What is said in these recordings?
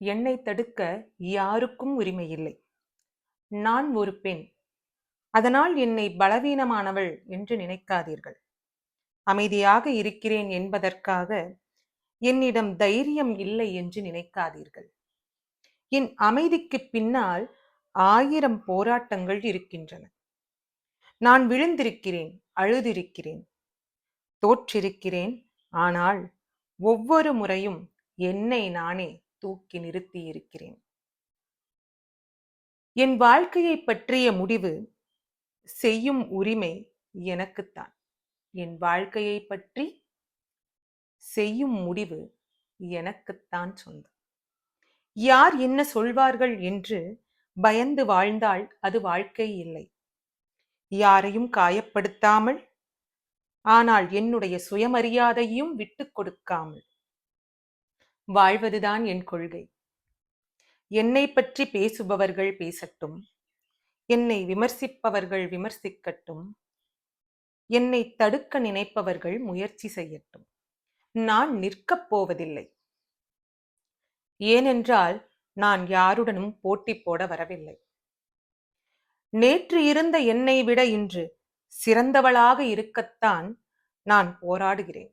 என்னை தடுக்க யாருக்கும் உரிமையில்லை. நான் ஒரு பெண். அதனால் என்னை பலவீனமானவள் என்று நினைக்காதீர்கள். அமைதியாக இருக்கிறேன் என்பதற்காக என்னிடம் தைரியம் இல்லை என்று நினைக்காதீர்கள். என் அமைதிக்குப் பின்னால் 1000 போராட்டங்கள் இருக்கின்றன. நான் விழுந்திருக்கிறேன், அழுதிருக்கிறேன், தோற்றிருக்கிறேன். ஆனால் ஒவ்வொரு முறையும் என்னை நானே தூக்கி நிறுத்தியிருக்கிறேன். என் வாழ்க்கையைப் பற்றிய முடிவு செய்யும் உரிமை எனக்குத்தான். என் வாழ்க்கையைப் பற்றி செய்யும் முடிவு எனக்குத்தான் சொந்தம். யார் என்ன சொல்வார்கள் என்று பயந்து வாழ்ந்தால் அது வாழ்க்கை இல்லை. யாரையும் காயப்படுத்தாமல், ஆனால் என்னுடைய சுயமரியாதையும் விட்டுக் கொடுக்காமல் வாழ்வதுதான் என் கொள்கை. என்னை பற்றி பேசுபவர்கள் பேசட்டும், என்னை விமர்சிப்பவர்கள் விமர்சிக்கட்டும், என்னை தடுக்க நினைப்பவர்கள் முயற்சி செய்யட்டும். நான் நிற்கப் போவதில்லை. ஏனென்றால் நான் யாருடனும் போட்டி போட வரவில்லை. நேற்று இருந்த என்னை விட இன்று சிறந்தவளாக இருக்கத்தான் நான் போராடுகிறேன்.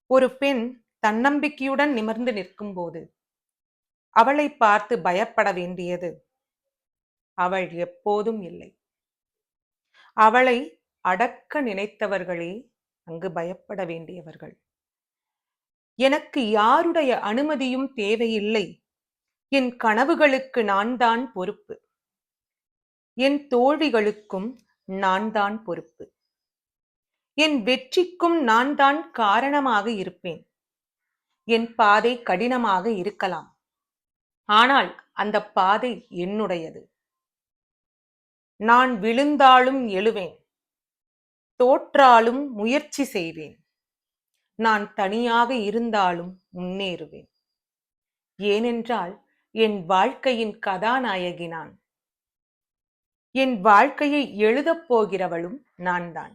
ஒரு பெண் தன்னம்பிக்கையுடன் நிமிர்ந்து நிற்கும்போது அவளை பார்த்து பயப்பட வேண்டியது அவள் எப்போதும் இல்லை. அவளை அடக்க நினைத்தவர்களே அங்கு பயப்பட வேண்டியவர்கள். எனக்கு யாருடைய அனுமதியும் தேவையில்லை. என் கனவுகளுக்கு நான் தான் பொறுப்பு. என் தோல்விகளுக்கும் நான் தான் பொறுப்பு. என் வெற்றிக்கும் நான் தான் காரணமாக இருப்பேன். என் பாதை கடினமாக இருக்கலாம், ஆனால் அந்த பாதை என்னுடையது. நான் விழுந்தாலும் எழுவேன், தோற்றாலும் முயற்சி செய்வேன். நான் தனியாக இருந்தாலும் முன்னேறுவேன். ஏனென்றால் என் வாழ்க்கையின் கதாநாயகி நான். என் வாழ்க்கையை எழுதப் போகிறவளும் நான் தான்.